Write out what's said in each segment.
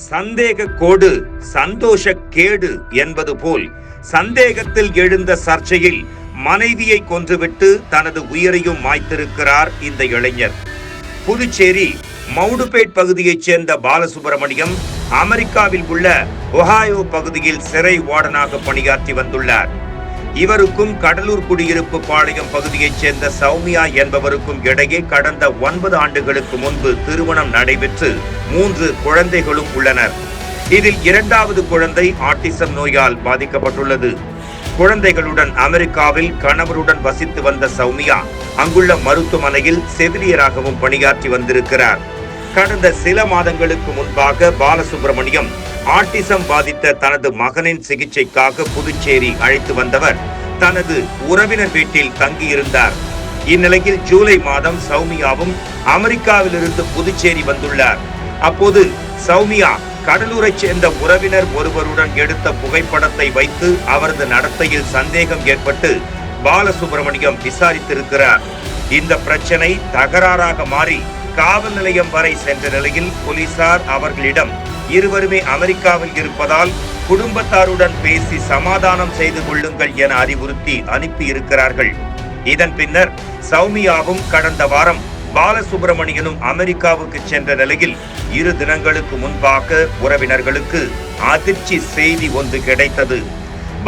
சந்தேக கோடு சந்தோஷ கேடு என்பது போல் சந்தேகத்தில் எழுந்த சர்ச்சையில் மனைவியை கொன்றுவிட்டு தனது உயிரையும் மாய்த்திருக்கிறார் இந்த இளைஞர். புதுச்சேரி மவுடுபேட் பகுதியைச் சேர்ந்த பாலசுப்ரமணியம் அமெரிக்காவில் உள்ள ஒஹாயோ பகுதியில் சிறை வார்டனாக பணியாற்றி வந்துள்ளார். இவருக்கும் கடலூர் குடியிருப்பு பாளையம் பகுதியைச் சேர்ந்த சௌமியா என்பவருக்கும் இடையே கடந்த 9 ஆண்டுகளுக்கு முன்பு திருமணம் நடைபெற்று 3 குழந்தைகளும் உள்ளனர். இதில் 2வது குழந்தை ஆட்டிசம் நோயால் பாதிக்கப்பட்டுள்ளது. குழந்தைகளுடன் அமெரிக்காவில் கணவருடன் வசித்து வந்த சௌமியா அங்குள்ள மருத்துவமனையில் செவிலியராகவும் பணியாற்றி வந்திருக்கிறார். கடந்த சில மாதங்களுக்கு முன்பாக பாலசுப்ரமணியம் ஆட்டிசம் பாதித்த தனது மகனின் சிகிச்சைக்காக புதுச்சேரி அழைத்து வந்தவர் தனது உறவினர் வீட்டில் தங்கியிருந்தார். இந்நிலையில் ஜூலை மாதம் சௌமியாவும் அமெரிக்காவிலிருந்து புதுச்சேரி வந்துள்ளார். அப்போது சௌமியா கடலூரைச் சேர்ந்த உறவினர் ஒருவருடன் எடுத்த புகைப்படத்தை வைத்து அவரது நடத்தையில் சந்தேகம் ஏற்பட்டு பாலசுப்ரமணியம் விசாரித்திருக்கிறார். இந்த பிரச்சனை தகராறாக மாறி காவல் நிலையம் வரை சென்ற நிலையில் போலீசார் அவர்களிடம் இருவருமே அமெரிக்காவில் இருப்பதால் குடும்பத்தாருடன் பேசி சமாதானம் செய்து கொள்ளுங்கள் என அறிவுறுத்தி அனுப்பி இருக்கிறார்கள். இதன் பின்னர் சௌமியாவும் கடந்த வாரம் பாலசுப்ரமணியனும் அமெரிக்காவுக்கு சென்ற நிலையில் 2 தினங்களுக்கு முன்பாக உறவினர்களுக்கு அதிர்ச்சி செய்தி ஒன்று கிடைத்தது.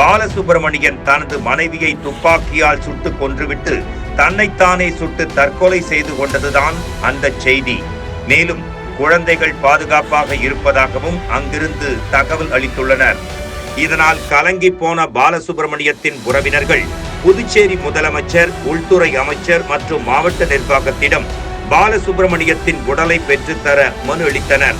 பாலசுப்ரமணியன் தனது மனைவியை துப்பாக்கியால் சுட்டு கொன்றுவிட்டு தன்னைத்தானே சுட்டு தற்கொலை செய்து கொண்டதுதான் அந்த செய்தி. மேலும் குழந்தைகள் பாதுகாப்பாக இருப்பதாகவும் அங்கிருந்து தகவல் அளித்துள்ளனர். இதனால் கலங்கி போன பாலசுப்ரமணியத்தின் உறவினர்கள் புதுச்சேரி முதலமைச்சர், உள்துறை அமைச்சர் மற்றும் மாவட்ட நிர்வாகத்திடம் பாலசுப்ரமணியத்தின் உடலை பெற்றுத்தர மனு அளித்தனர்.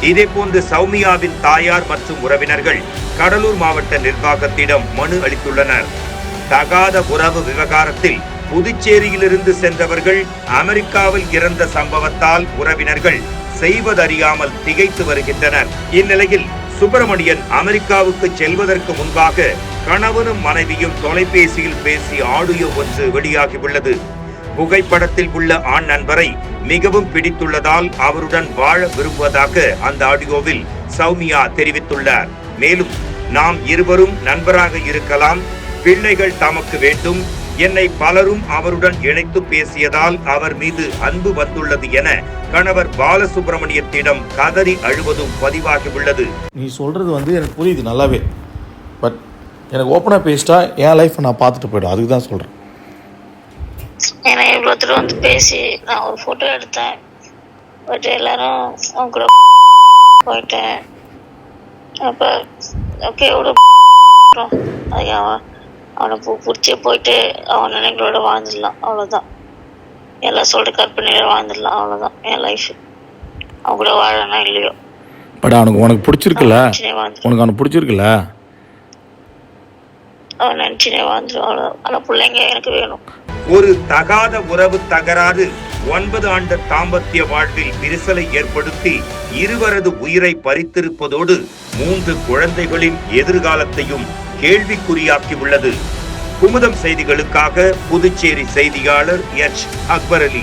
இதேபோன்று சௌமியாவின் தாயார் மற்றும் உறவினர்கள் கடலூர் மாவட்ட நிர்வாகத்திடம் மனு அளித்துள்ளனர். தகாத உறவு விவகாரத்தில் புதுச்சேரியிலிருந்து சென்றவர்கள் அமெரிக்காவில் இறந்த சம்பவத்தால் உறவினர்கள் செய்வதறியாமல் திகைத்து வருகின்றனர். இந்நிலையில் சுப்பிரமணியன் அமெரிக்காவுக்கு செல்வதற்கு முன்பாக கணவனும் மனைவியும் தொலைபேசியில் பேசிய ஆடியோ ஒன்று வெளியாகியுள்ளது. புகைப்படத்தில் உள்ள ஆண் நண்பரை மிகவும் பிடித்துள்ளதால் அவருடன் வாழ விரும்புவதாக அந்த ஆடியோவில் சௌமியா தெரிவித்துள்ளார். மேலும் நாம் இருவரும் நண்பராக இருக்கலாம், பிள்ளைகள் தமக்கு வேண்டும், என்னை பலரும் அவருடன் இணைத்து பேசியதால் அவர் மீது அன்பு வந்துள்ளது என கணவர் பாலசுப்ரமணியத்திடம் கதறி அழுவதும் பதிவாகியுள்ளது. நீ சொல்றது எனக்கு புரியுது நல்லாவே. பட் எனக்கு ஓப்பனா பேசிட்டா என் லைஃப் நான் பார்த்துட்டு போயிடும். அதுக்கு தான் சொல்றேன். ஏன்னா இவ்வளோ தூரம் வந்து பேசி நான் ஒரு ஃபோட்டோ எடுத்தேன். பட் எல்லாரும் அவங்க கூட போயிட்டேன். அப்போ ஓகே எவ்வளோ அதுக்கு அவனை பிடிச்சே போயிட்டு அவன் நினைங்களோட வாழ்ந்துடலாம், அவ்வளோதான். எல்லாம் சொல்கிற கற்பனையோட வாழ்ந்துடலாம், அவ்வளோதான் என் லைஃப். அவன் கூட வாழனா இல்லையோ, பட் உனக்கு பிடிச்சிருக்குல்ல, உனக்கு அவனை பிடிச்சிருக்குல்ல, அவன் நினச்சினே வாழ்ந்துடும், அவ்வளோதான். ஆனால் பிள்ளைங்க எனக்கு வேணும். ஒரு தகாத உறவு தகராறு 9 ஆண்டு தாம்பத்திய வாழ்வில் விரிசலை ஏற்படுத்தி இருவரது உயிரை பறித்திருப்பதோடு 3 குழந்தைகளின் எதிர்காலத்தையும் கேள்விக்குறியாக்கி உள்ளது. குமுதம் செய்திகளுக்காக புதுச்சேரி செய்தியாளர் எச். அக்பர் அலி.